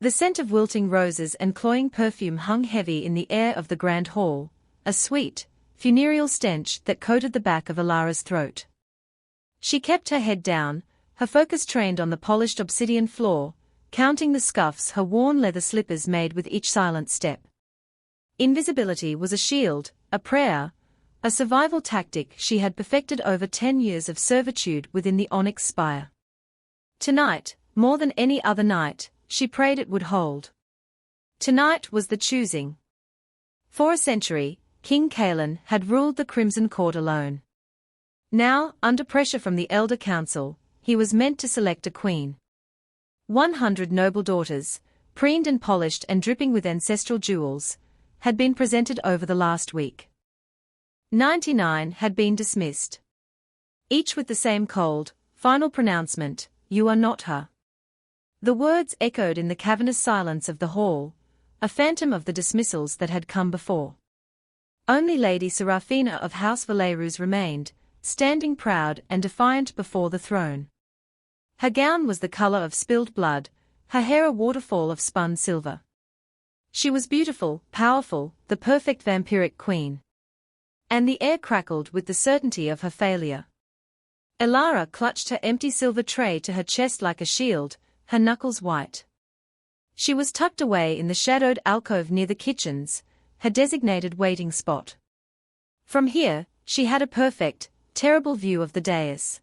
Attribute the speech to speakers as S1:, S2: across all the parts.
S1: The scent of wilting roses and cloying perfume hung heavy in the air of the grand hall, a sweet, funereal stench that coated the back of Ilara's throat. She kept her head down, her focus trained on the polished obsidian floor, counting the scuffs her worn leather slippers made with each silent step. Invisibility was a shield, a prayer, a survival tactic she had perfected over 10 years of servitude within the onyx spire. Tonight, more than any other night, she prayed it would hold. Tonight was the choosing. For a century, King Kaelin had ruled the Crimson Court alone. Now, under pressure from the Elder Council, he was meant to select a queen. 100 noble daughters, preened and polished and dripping with ancestral jewels, had been presented over the last week. 99 had been dismissed. Each with the same cold, final pronouncement, "You are not her." The words echoed in the cavernous silence of the hall, a phantom of the dismissals that had come before. Only Lady Serafina of House Valerus remained, standing proud and defiant before the throne. Her gown was the color of spilled blood, her hair a waterfall of spun silver. She was beautiful, powerful, the perfect vampiric queen. And the air crackled with the certainty of her failure. Ilara clutched her empty silver tray to her chest like a shield, her knuckles white. She was tucked away in the shadowed alcove near the kitchens, her designated waiting spot. From here, she had a perfect, terrible view of the dais.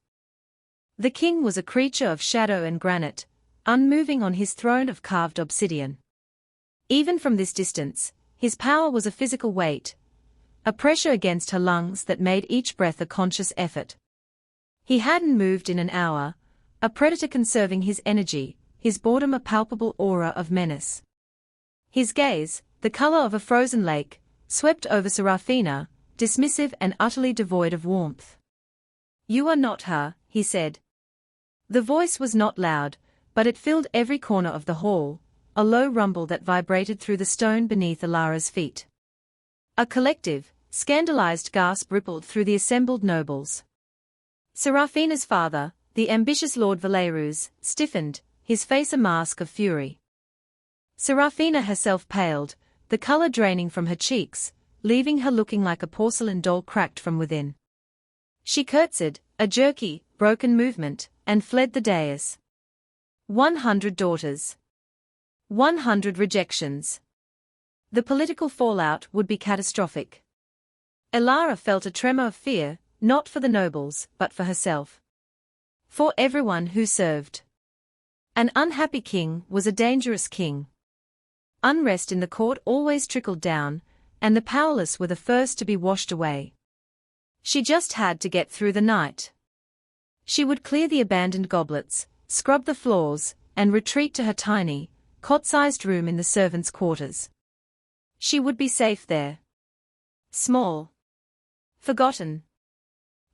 S1: The king was a creature of shadow and granite, unmoving on his throne of carved obsidian. Even from this distance, his power was a physical weight, a pressure against her lungs that made each breath a conscious effort. He hadn't moved in an hour, a predator conserving his energy, his boredom a palpable aura of menace. His gaze, the color of a frozen lake, swept over Serafina, dismissive and utterly devoid of warmth. "You are not her," he said. The voice was not loud, but it filled every corner of the hall, a low rumble that vibrated through the stone beneath Ilara's feet. A collective, scandalized gasp rippled through the assembled nobles. Serafina's father, the ambitious Lord Valerus, stiffened, his face a mask of fury. Serafina herself paled, the color draining from her cheeks, leaving her looking like a porcelain doll cracked from within. She curtsied, a jerky, broken movement, and fled the dais. 100 daughters. 100 rejections. The political fallout would be catastrophic. Ilara felt a tremor of fear, not for the nobles, but for herself. For everyone who served. An unhappy king was a dangerous king. Unrest in the court always trickled down, and the powerless were the first to be washed away. She just had to get through the night. She would clear the abandoned goblets, scrub the floors, and retreat to her tiny, cot-sized room in the servants' quarters. She would be safe there. Small. Forgotten.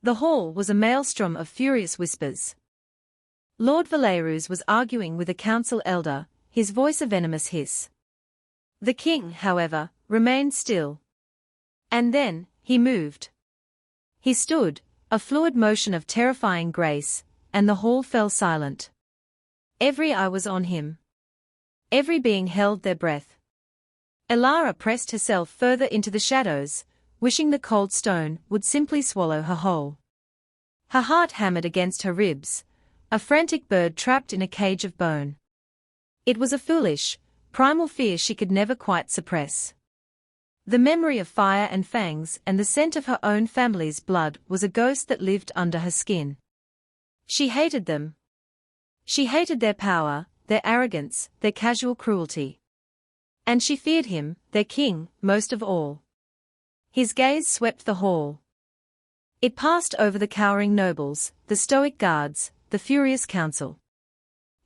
S1: The hall was a maelstrom of furious whispers. Lord Valerus was arguing with a council elder, his voice a venomous hiss. The king, however, remained still. And then, he moved. He stood, a fluid motion of terrifying grace, and the hall fell silent. Every eye was on him. Every being held their breath. Ilara pressed herself further into the shadows, wishing the cold stone would simply swallow her whole. Her heart hammered against her ribs, a frantic bird trapped in a cage of bone. It was a foolish, primal fear she could never quite suppress. The memory of fire and fangs and the scent of her own family's blood was a ghost that lived under her skin. She hated them. She hated their power, their arrogance, their casual cruelty. And she feared him, their king, most of all. His gaze swept the hall. It passed over the cowering nobles, the stoic guards, the furious council.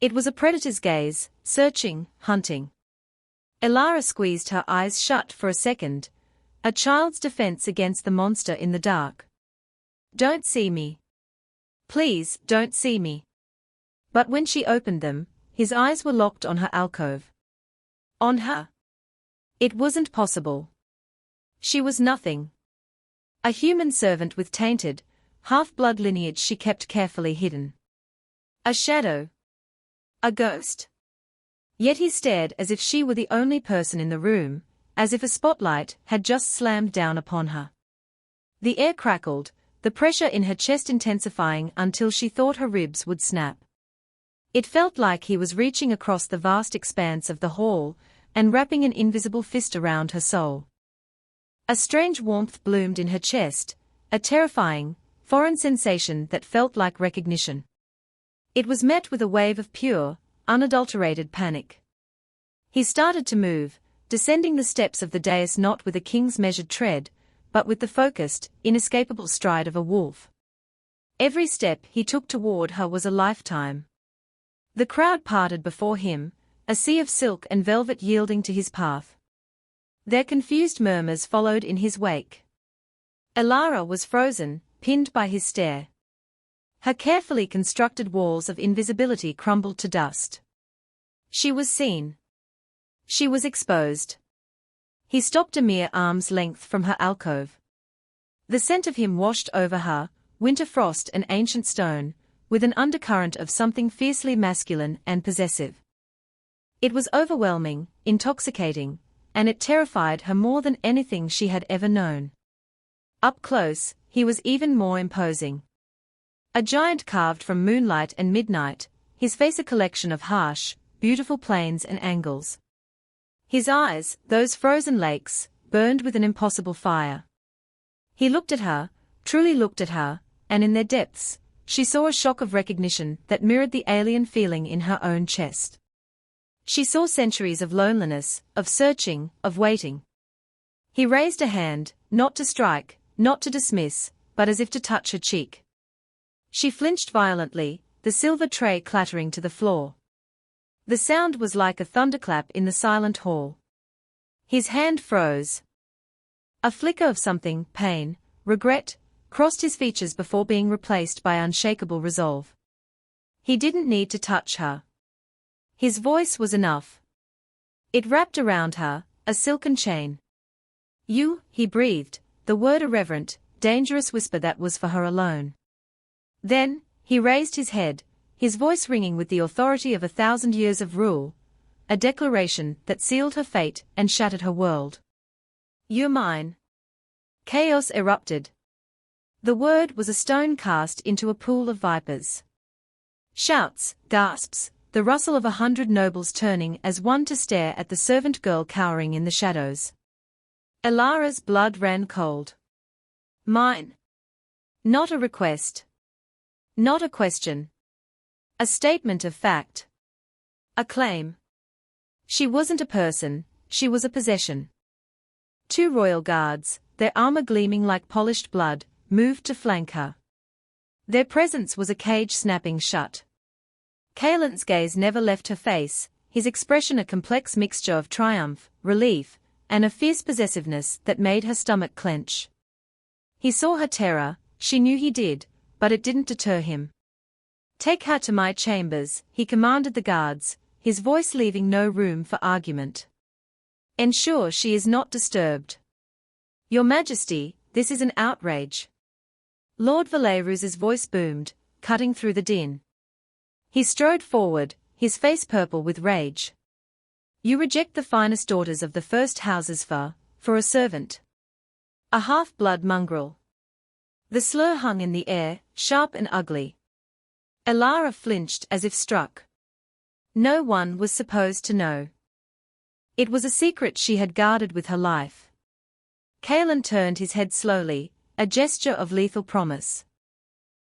S1: It was a predator's gaze, searching, hunting. Ilara squeezed her eyes shut for a second, a child's defense against the monster in the dark. "Don't see me. Please, don't see me." But when she opened them, his eyes were locked on her alcove. On her. It wasn't possible. She was nothing. A human servant with tainted, half-blood lineage she kept carefully hidden. A shadow. A ghost. Yet he stared as if she were the only person in the room, as if a spotlight had just slammed down upon her. The air crackled, the pressure in her chest intensifying until she thought her ribs would snap. It felt like he was reaching across the vast expanse of the hall and wrapping an invisible fist around her soul. A strange warmth bloomed in her chest, a terrifying, foreign sensation that felt like recognition. It was met with a wave of pure, unadulterated panic. He started to move, descending the steps of the dais not with a king's measured tread, but with the focused, inescapable stride of a wolf. Every step he took toward her was a lifetime. The crowd parted before him, a sea of silk and velvet yielding to his path. Their confused murmurs followed in his wake. Elara was frozen, pinned by his stare. Her carefully constructed walls of invisibility crumbled to dust. She was seen. She was exposed. He stopped a mere arm's length from her alcove. The scent of him washed over her, winter frost and ancient stone, with an undercurrent of something fiercely masculine and possessive. It was overwhelming, intoxicating, and it terrified her more than anything she had ever known. Up close, he was even more imposing. A giant carved from moonlight and midnight, his face a collection of harsh, beautiful planes and angles. His eyes, those frozen lakes, burned with an impossible fire. He looked at her, truly looked at her, and in their depths, she saw a shock of recognition that mirrored the alien feeling in her own chest. She saw centuries of loneliness, of searching, of waiting. He raised a hand, not to strike, not to dismiss, but as if to touch her cheek. She flinched violently, the silver tray clattering to the floor. The sound was like a thunderclap in the silent hall. His hand froze. A flicker of something, pain, regret, crossed his features before being replaced by unshakable resolve. He didn't need to touch her. His voice was enough. It wrapped around her, a silken chain. You, he breathed, the word a reverent, dangerous whisper that was for her alone. Then, he raised his head, his voice ringing with the authority of 1,000 years of rule, a declaration that sealed her fate and shattered her world. You're mine. Chaos erupted. The word was a stone cast into a pool of vipers. Shouts, gasps, the rustle of 100 nobles turning as one to stare at the servant girl cowering in the shadows. Elara's blood ran cold. Mine. Not a request. Not a question. A statement of fact. A claim. She wasn't a person, she was a possession. 2 royal guards, their armor gleaming like polished blood, moved to flank her. Their presence was a cage snapping shut. Kaelin's gaze never left her face, his expression a complex mixture of triumph, relief, and a fierce possessiveness that made her stomach clench. He saw her terror, she knew he did, but it didn't deter him. Take her to my chambers, he commanded the guards, his voice leaving no room for argument. Ensure she is not disturbed. Your Majesty, this is an outrage. Lord Valerus's voice boomed, cutting through the din. He strode forward, his face purple with rage. You reject the finest daughters of the first houses for a servant. A half-blood mongrel. The slur hung in the air, sharp and ugly. Elara flinched as if struck. No one was supposed to know. It was a secret she had guarded with her life. Kaelin turned his head slowly, a gesture of lethal promise.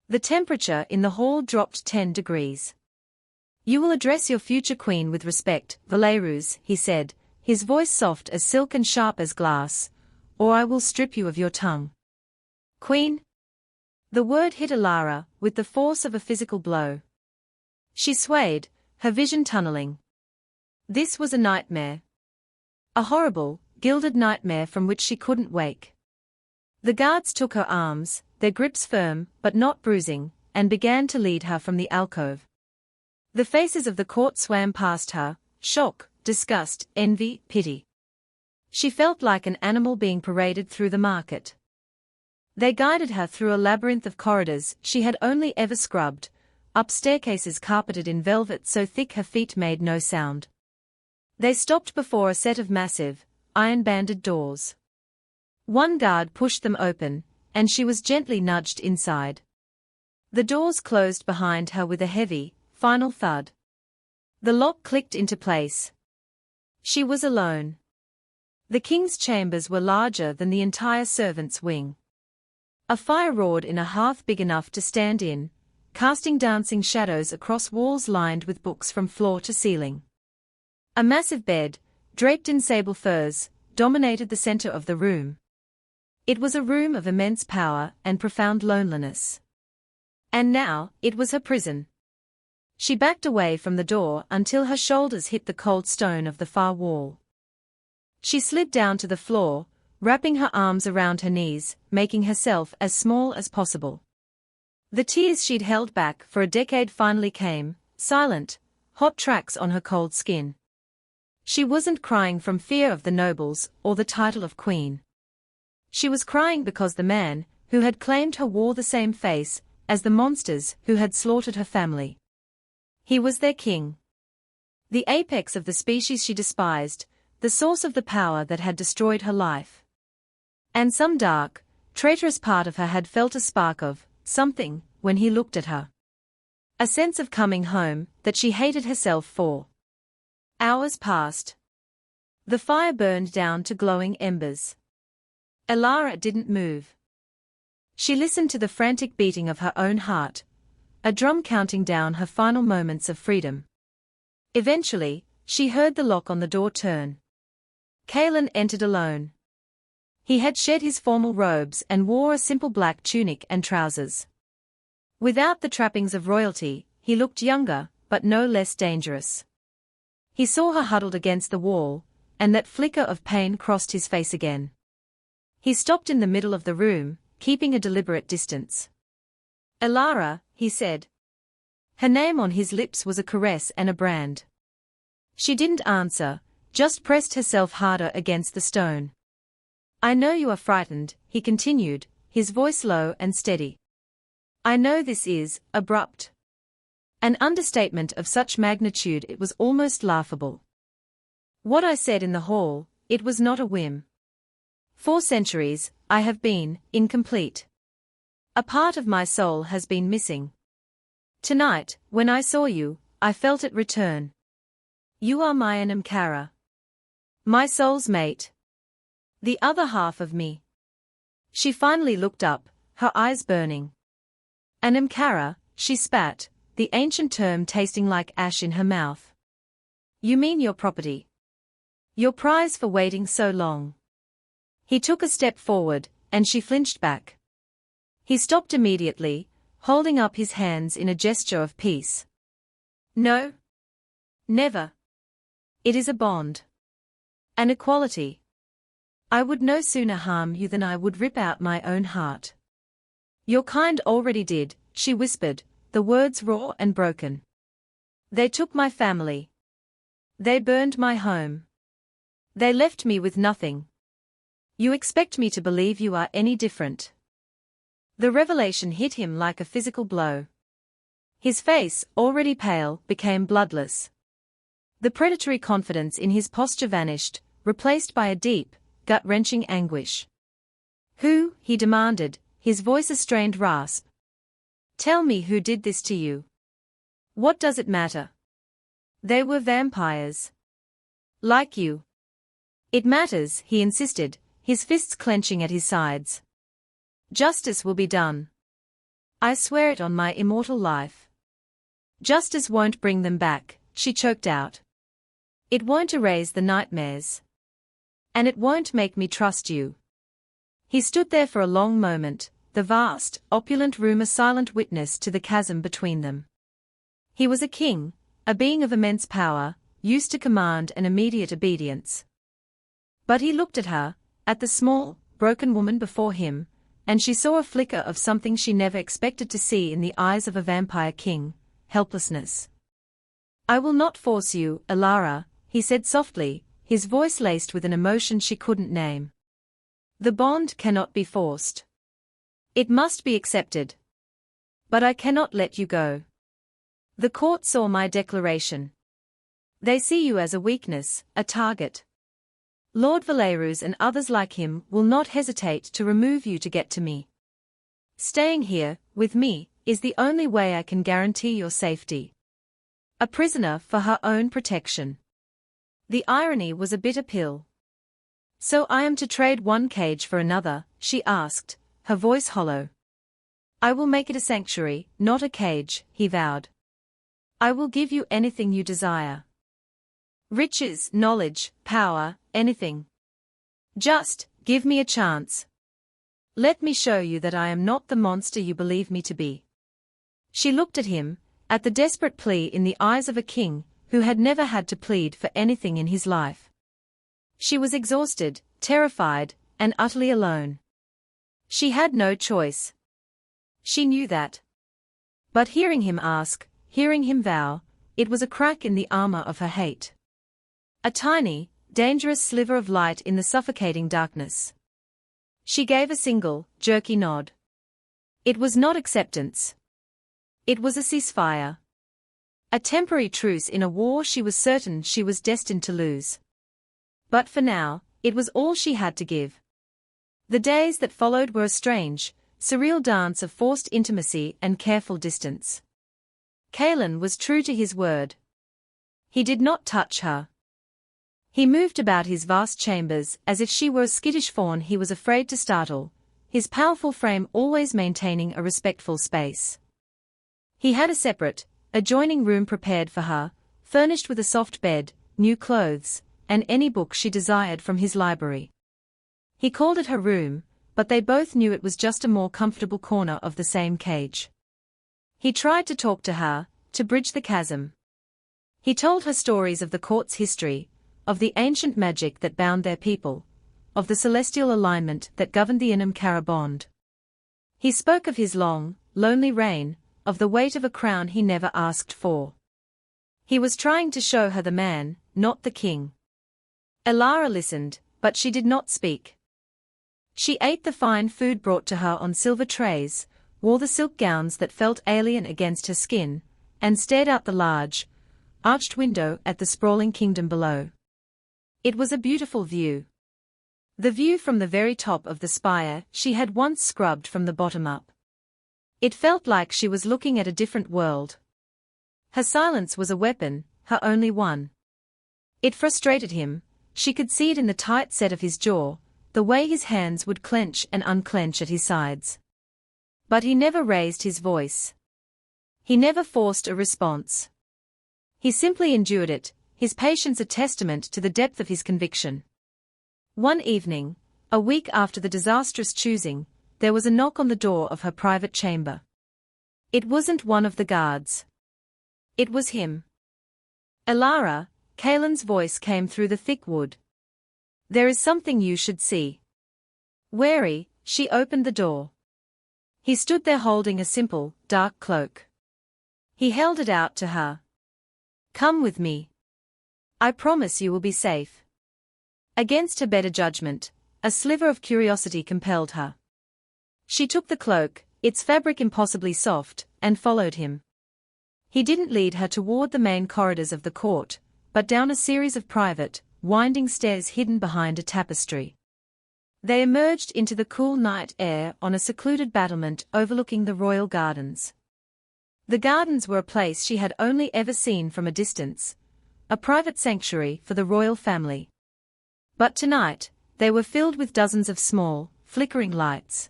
S1: The temperature in the hall dropped 10 degrees. You will address your future queen with respect, Valerus, he said, his voice soft as silk and sharp as glass, or I will strip you of your tongue. Queen? The word hit Elara with the force of a physical blow. She swayed, her vision tunneling. This was a nightmare. A horrible, gilded nightmare from which she couldn't wake. The guards took her arms, their grips firm but not bruising, and began to lead her from the alcove. The faces of the court swam past her, shock, disgust, envy, pity. She felt like an animal being paraded through the market. They guided her through a labyrinth of corridors she had only ever scrubbed, up staircases carpeted in velvet so thick her feet made no sound. They stopped before a set of massive, iron-banded doors. One guard pushed them open, and she was gently nudged inside. The doors closed behind her with a heavy, final thud. The lock clicked into place. She was alone. The king's chambers were larger than the entire servants' wing. A fire roared in a hearth big enough to stand in, casting dancing shadows across walls lined with books from floor to ceiling. A massive bed, draped in sable furs, dominated the center of the room. It was a room of immense power and profound loneliness. And now, it was her prison. She backed away from the door until her shoulders hit the cold stone of the far wall. She slid down to the floor, wrapping her arms around her knees, making herself as small as possible. The tears she'd held back for a decade finally came, silent, hot tracks on her cold skin. She wasn't crying from fear of the nobles or the title of queen. She was crying because the man who had claimed her wore the same face as the monsters who had slaughtered her family. He was their king. The apex of the species she despised, the source of the power that had destroyed her life. And some dark, traitorous part of her had felt a spark of something when he looked at her. A sense of coming home that she hated herself for. Hours passed. The fire burned down to glowing embers. Elara didn't move. She listened to the frantic beating of her own heart, a drum counting down her final moments of freedom. Eventually, she heard the lock on the door turn. Kaelan entered alone. He had shed his formal robes and wore a simple black tunic and trousers. Without the trappings of royalty, he looked younger, but no less dangerous. He saw her huddled against the wall, and that flicker of pain crossed his face again. He stopped in the middle of the room, keeping a deliberate distance. Elara, he said. Her name on his lips was a caress and a brand. She didn't answer, just pressed herself harder against the stone. I know you are frightened, he continued, his voice low and steady. I know this is abrupt. An understatement of such magnitude it was almost laughable. What I said in the hall, it was not a whim. 4 centuries, I have been incomplete. A part of my soul has been missing. Tonight, when I saw you, I felt it return. You are my Anamkara. My soul's mate. The other half of me. She finally looked up, her eyes burning. Anamkara, she spat, the ancient term tasting like ash in her mouth. You mean your property? Your prize for waiting so long. He took a step forward, and she flinched back. He stopped immediately, holding up his hands in a gesture of peace. No. Never. It is a bond. An equality. I would no sooner harm you than I would rip out my own heart. Your kind already did, she whispered, the words raw and broken. They took my family. They burned my home. They left me with nothing. You expect me to believe you are any different? The revelation hit him like a physical blow. His face, already pale, became bloodless. The predatory confidence in his posture vanished, replaced by a deep, gut-wrenching anguish. Who, he demanded, his voice a strained rasp. Tell me who did this to you. What does it matter? They were vampires. Like you. It matters, he insisted, his fists clenching at his sides. Justice will be done. I swear it on my immortal life. Justice won't bring them back, she choked out. It won't erase the nightmares. And it won't make me trust you. He stood there for a long moment, the vast, opulent room a silent witness to the chasm between them. He was a king, a being of immense power, used to command and immediate obedience. But he looked at her, at the small, broken woman before him, and she saw a flicker of something she never expected to see in the eyes of a vampire king, helplessness. I will not force you, Elara, he said softly, his voice laced with an emotion she couldn't name. The bond cannot be forced. It must be accepted. But I cannot let you go. The court saw my declaration. They see you as a weakness, a target. Lord Valerus and others like him will not hesitate to remove you to get to me. Staying here, with me, is the only way I can guarantee your safety. A prisoner for her own protection. The irony was a bitter pill. So I am to trade one cage for another, she asked, her voice hollow. I will make it a sanctuary, not a cage, he vowed. I will give you anything you desire. Riches, knowledge, power, anything. Just, give me a chance. Let me show you that I am not the monster you believe me to be. She looked at him, at the desperate plea in the eyes of a king, who had never had to plead for anything in his life. She was exhausted, terrified, and utterly alone. She had no choice. She knew that. But hearing him ask, hearing him vow, it was a crack in the armor of her hate. A tiny, dangerous sliver of light in the suffocating darkness. She gave a single, jerky nod. It was not acceptance. It was a ceasefire. A temporary truce in a war she was certain she was destined to lose. But for now, it was all she had to give. The days that followed were a strange, surreal dance of forced intimacy and careful distance. Kaelan was true to his word. He did not touch her. He moved about his vast chambers as if she were a skittish fawn he was afraid to startle, his powerful frame always maintaining a respectful space. He had a separate, adjoining room prepared for her, furnished with a soft bed, new clothes, and any book she desired from his library. He called it her room, but they both knew it was just a more comfortable corner of the same cage. He tried to talk to her, to bridge the chasm. He told her stories of the court's history, of the ancient magic that bound their people, of the celestial alignment that governed the Inam Kara bond. He spoke of his long, lonely reign, of the weight of a crown he never asked for. He was trying to show her the man, not the king. Elara listened, but she did not speak. She ate the fine food brought to her on silver trays, wore the silk gowns that felt alien against her skin, and stared out the large, arched window at the sprawling kingdom below. It was a beautiful view. The view from the very top of the spire she had once scrubbed from the bottom up. It felt like she was looking at a different world. Her silence was a weapon, her only one. It frustrated him, she could see it in the tight set of his jaw, the way his hands would clench and unclench at his sides. But he never raised his voice. He never forced a response. He simply endured it, his patience a testament to the depth of his conviction. One evening, a week after the disastrous choosing, there was a knock on the door of her private chamber. It wasn't one of the guards. It was him. Elara, Kaelan's voice came through the thick wood. There is something you should see. Wary, she opened the door. He stood there holding a simple, dark cloak. He held it out to her. Come with me. I promise you will be safe. Against her better judgment, a sliver of curiosity compelled her. She took the cloak, its fabric impossibly soft, and followed him. He didn't lead her toward the main corridors of the court, but down a series of private, winding stairs hidden behind a tapestry. They emerged into the cool night air on a secluded battlement overlooking the royal gardens. The gardens were a place she had only ever seen from a distance, a private sanctuary for the royal family. But tonight, they were filled with dozens of small, flickering lights.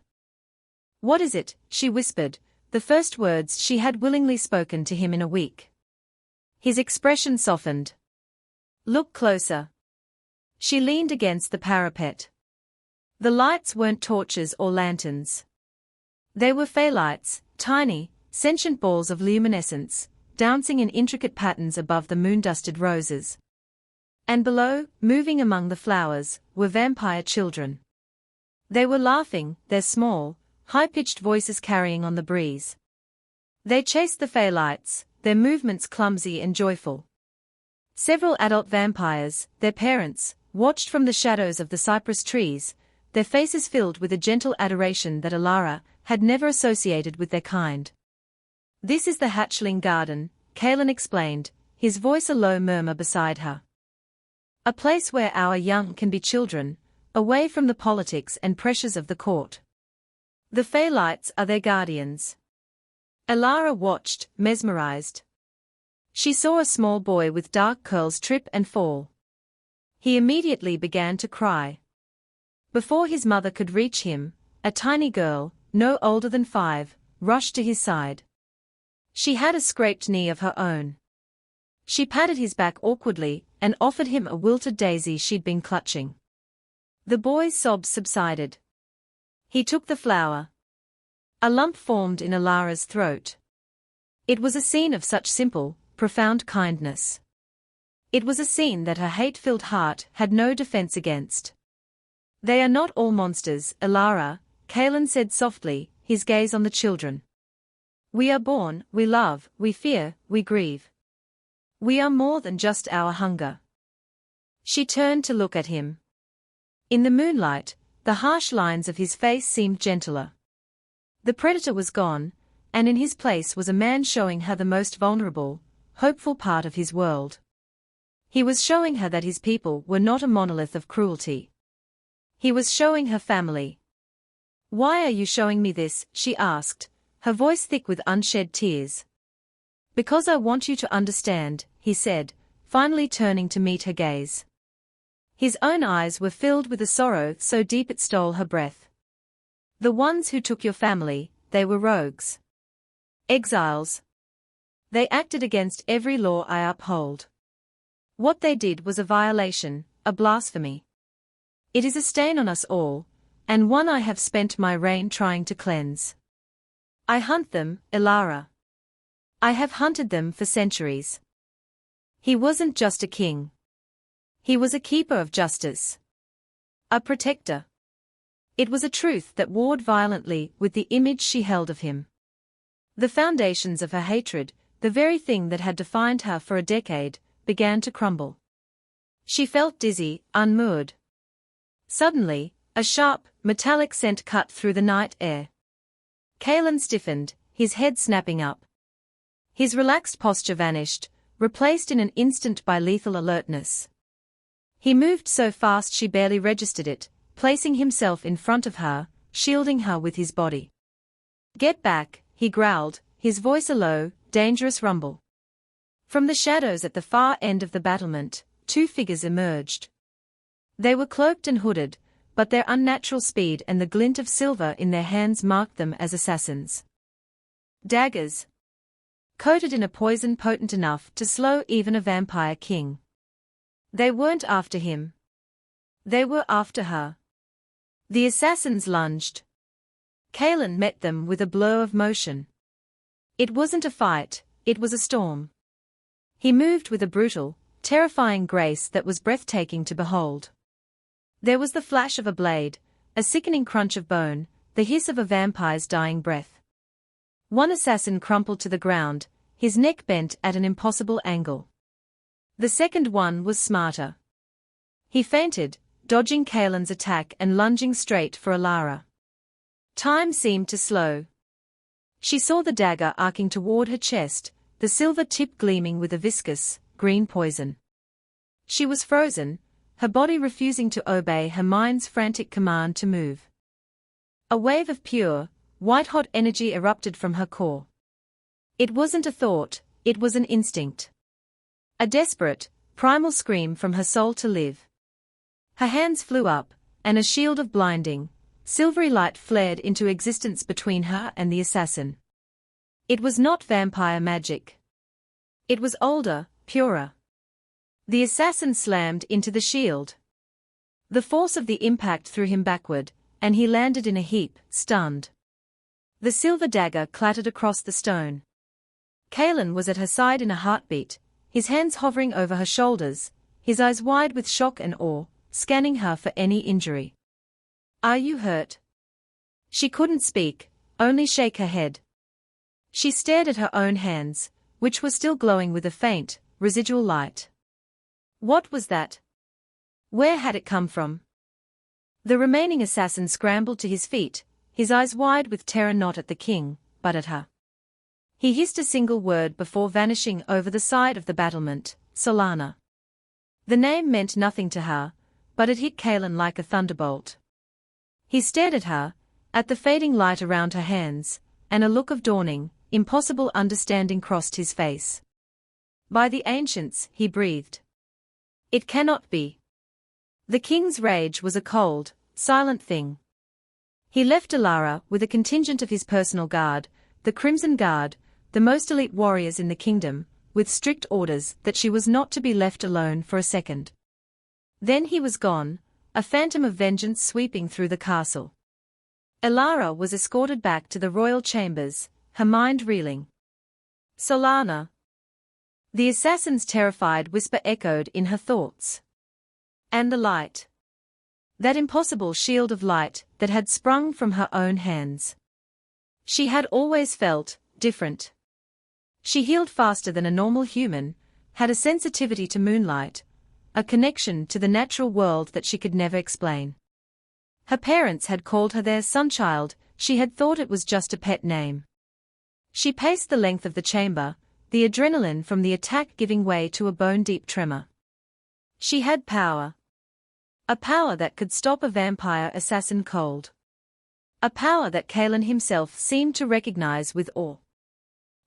S1: What is it? She whispered, the first words she had willingly spoken to him in a week. His expression softened. Look closer. She leaned against the parapet. The lights weren't torches or lanterns. They were phallights, tiny, sentient balls of luminescence, dancing in intricate patterns above the moon-dusted roses. And below, moving among the flowers, were vampire children. They were laughing, their small, high-pitched voices carrying on the breeze. They chased the phallights, their movements clumsy and joyful. Several adult vampires, their parents, watched from the shadows of the cypress trees, their faces filled with a gentle adoration that Elara had never associated with their kind. This is the hatchling garden, Kaelan explained, his voice a low murmur beside her. A place where our young can be children, away from the politics and pressures of the court. The Phaelites are their guardians. Elara watched, mesmerized. She saw a small boy with dark curls trip and fall. He immediately began to cry. Before his mother could reach him, a tiny girl, no older than 5, rushed to his side. She had a scraped knee of her own. She patted his back awkwardly and offered him a wilted daisy she'd been clutching. The boy's sobs subsided. He took the flower. A lump formed in Elara's throat. It was a scene of such simple, profound kindness. It was a scene that her hate-filled heart had no defense against. They are not all monsters, Elara, Kaelan said softly, his gaze on the children. We are born, we love, we fear, we grieve. We are more than just our hunger. She turned to look at him. In the moonlight, the harsh lines of his face seemed gentler. The predator was gone, and in his place was a man showing her the most vulnerable, hopeful part of his world. He was showing her that his people were not a monolith of cruelty. He was showing her family. Why are you showing me this? She asked, her voice thick with unshed tears. Because I want you to understand, he said, finally turning to meet her gaze. His own eyes were filled with a sorrow so deep it stole her breath. The ones who took your family, they were rogues. Exiles. They acted against every law I uphold. What they did was a violation, a blasphemy. It is a stain on us all, and one I have spent my reign trying to cleanse. I hunt them, Elara. I have hunted them for centuries. He wasn't just a king. He was a keeper of justice. A protector. It was a truth that warred violently with the image she held of him. The foundations of her hatred, the very thing that had defined her for a decade, began to crumble. She felt dizzy, unmoored. Suddenly, a sharp, metallic scent cut through the night air. Kaelan stiffened, his head snapping up. His relaxed posture vanished, replaced in an instant by lethal alertness. He moved so fast she barely registered it, placing himself in front of her, shielding her with his body. Get back, he growled, his voice a low, dangerous rumble. From the shadows at the far end of the battlement, 2 figures emerged. They were cloaked and hooded, but their unnatural speed and the glint of silver in their hands marked them as assassins. Daggers. Coated in a poison potent enough to slow even a vampire king. They weren't after him. They were after her. The assassins lunged. Kaelan met them with a blur of motion. It wasn't a fight, it was a storm. He moved with a brutal, terrifying grace that was breathtaking to behold. There was the flash of a blade, a sickening crunch of bone, the hiss of a vampire's dying breath. One assassin crumpled to the ground, his neck bent at an impossible angle. The second one was smarter. He feinted, dodging Kaelan's attack and lunging straight for Elara. Time seemed to slow. She saw the dagger arcing toward her chest, the silver tip gleaming with a viscous, green poison. She was frozen, her body refusing to obey her mind's frantic command to move. A wave of pure, white-hot energy erupted from her core. It wasn't a thought, it was an instinct. A desperate, primal scream from her soul to live. Her hands flew up, and a shield of blinding, silvery light flared into existence between her and the assassin. It was not vampire magic. It was older, purer. The assassin slammed into the shield. The force of the impact threw him backward, and he landed in a heap, stunned. The silver dagger clattered across the stone. Kaelan was at her side in a heartbeat, his hands hovering over her shoulders, his eyes wide with shock and awe, scanning her for any injury. Are you hurt? She couldn't speak, only shake her head. She stared at her own hands, which were still glowing with a faint, residual light. What was that? Where had it come from? The remaining assassin scrambled to his feet, his eyes wide with terror not at the king, but at her. He hissed a single word before vanishing over the side of the battlement, Solana. The name meant nothing to her, but it hit Kaelan like a thunderbolt. He stared at her, at the fading light around her hands, and a look of dawning, impossible understanding crossed his face. By the ancients, he breathed. It cannot be. The king's rage was a cold, silent thing. He left Alara with a contingent of his personal guard, the Crimson Guard, the most elite warriors in the kingdom, with strict orders that she was not to be left alone for a second. Then he was gone, a phantom of vengeance sweeping through the castle. Alara was escorted back to the royal chambers, her mind reeling. Solana. The assassin's terrified whisper echoed in her thoughts. And the light. That impossible shield of light that had sprung from her own hands. She had always felt different. She healed faster than a normal human, had a sensitivity to moonlight, a connection to the natural world that she could never explain. Her parents had called her their sunchild, she had thought it was just a pet name. She paced the length of the chamber, the adrenaline from the attack giving way to a bone-deep tremor. She had power. A power that could stop a vampire assassin cold. A power that Kaelan himself seemed to recognize with awe.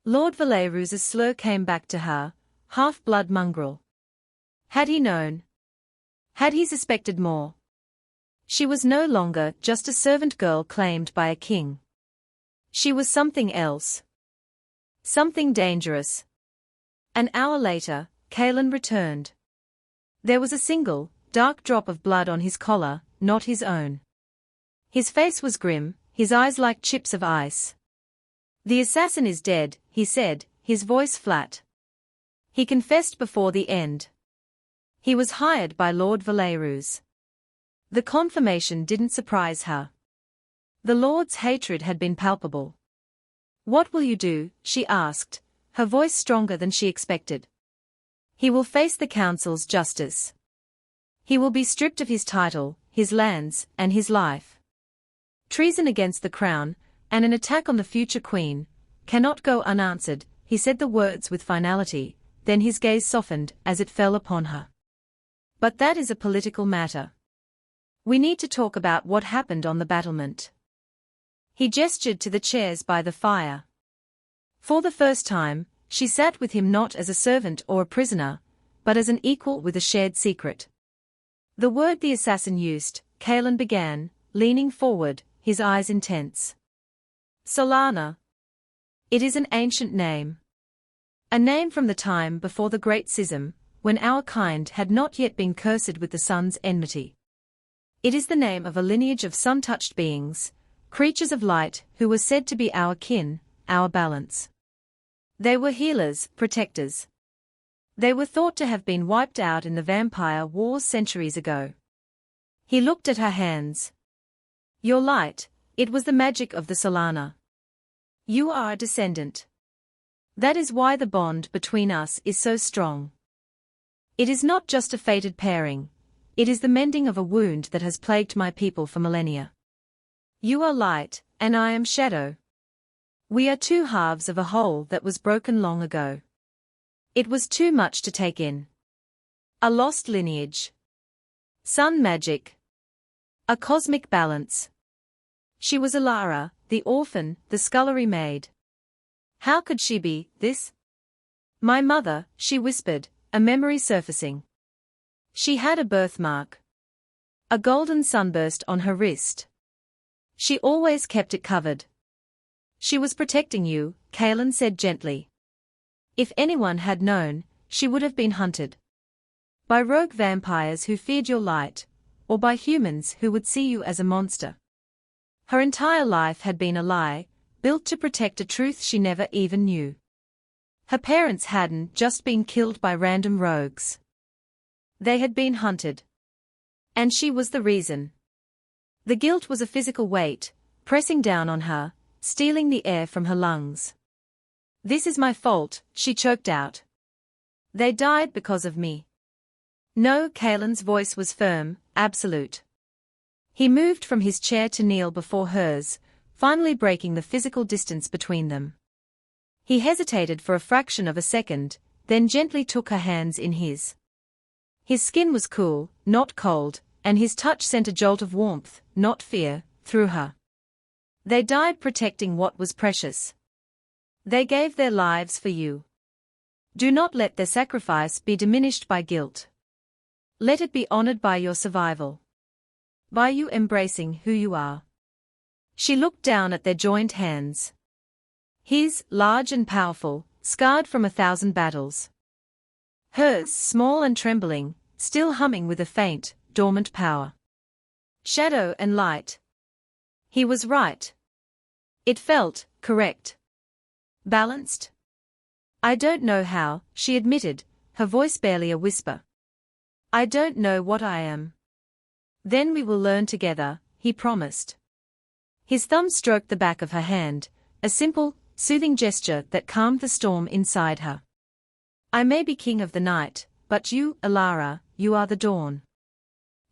S1: Lord Valerus's slur came back to her, half-blood mongrel. Had he known? Had he suspected more? She was no longer just a servant girl claimed by a king. She was something else. Something dangerous. An hour later, Kaelan returned. There was a single, dark drop of blood on his collar, not his own. His face was grim, his eyes like chips of ice. The assassin is dead, he said, his voice flat. He confessed before the end. He was hired by Lord Valerus. The confirmation didn't surprise her. The Lord's hatred had been palpable. What will you do? She asked, her voice stronger than she expected. He will face the council's justice. He will be stripped of his title, his lands, and his life. Treason against the crown, and an attack on the future queen, cannot go unanswered, he said the words with finality, then his gaze softened as it fell upon her. But that is a political matter. We need to talk about what happened on the battlement. He gestured to the chairs by the fire. For the first time, she sat with him not as a servant or a prisoner, but as an equal with a shared secret. The word the assassin used, Kaelan began, leaning forward, his eyes intense. Solana. It is an ancient name. A name from the time before the Great Schism, when our kind had not yet been cursed with the sun's enmity. It is the name of a lineage of sun-touched beings, creatures of light who were said to be our kin, our balance. They were healers, protectors. They were thought to have been wiped out in the vampire wars centuries ago. He looked at her hands. Your light, it was the magic of the Solana. You are a descendant. That is why the bond between us is so strong. It is not just a fated pairing, it is the mending of a wound that has plagued my people for millennia. You are light, and I am shadow. We are two halves of a whole that was broken long ago. It was too much to take in. A lost lineage. Sun magic. A cosmic balance. She was Alara, the orphan, the scullery maid. How could she be this? My mother, she whispered, a memory surfacing. She had a birthmark. A golden sunburst on her wrist. She always kept it covered. She was protecting you, Kaelan said gently. If anyone had known, she would have been hunted. By rogue vampires who feared your light, or by humans who would see you as a monster. Her entire life had been a lie, built to protect a truth she never even knew. Her parents hadn't just been killed by random rogues. They had been hunted. And she was the reason. The guilt was a physical weight, pressing down on her, stealing the air from her lungs. This is my fault, she choked out. They died because of me. No, Kaelan's voice was firm, absolute. He moved from his chair to kneel before hers, finally breaking the physical distance between them. He hesitated for a fraction of a second, then gently took her hands in his. His skin was cool, not cold, and his touch sent a jolt of warmth, not fear, through her. They died protecting what was precious. They gave their lives for you. Do not let their sacrifice be diminished by guilt. Let it be honored by your survival. By you embracing who you are. She looked down at their joined hands. His, large and powerful, scarred from 1,000 battles. Hers, small and trembling, still humming with a faint, dormant power. Shadow and light. He was right. It felt correct. Balanced? I don't know how, she admitted, her voice barely a whisper. I don't know what I am. Then we will learn together, he promised. His thumb stroked the back of her hand, a simple, soothing gesture that calmed the storm inside her. I may be king of the night, but you, Alara, you are the dawn.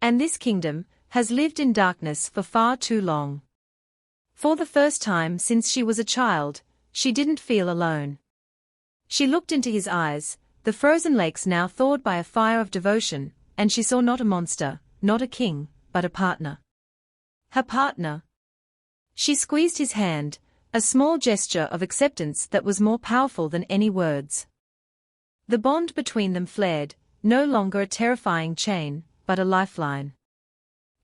S1: And this kingdom has lived in darkness for far too long. For the first time since she was a child, she didn't feel alone. She looked into his eyes, the frozen lakes now thawed by a fire of devotion, and she saw not a monster, not a king, but a partner. Her partner. She squeezed his hand, a small gesture of acceptance that was more powerful than any words. The bond between them flared, no longer a terrifying chain, but a lifeline.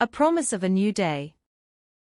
S1: A promise of a new day.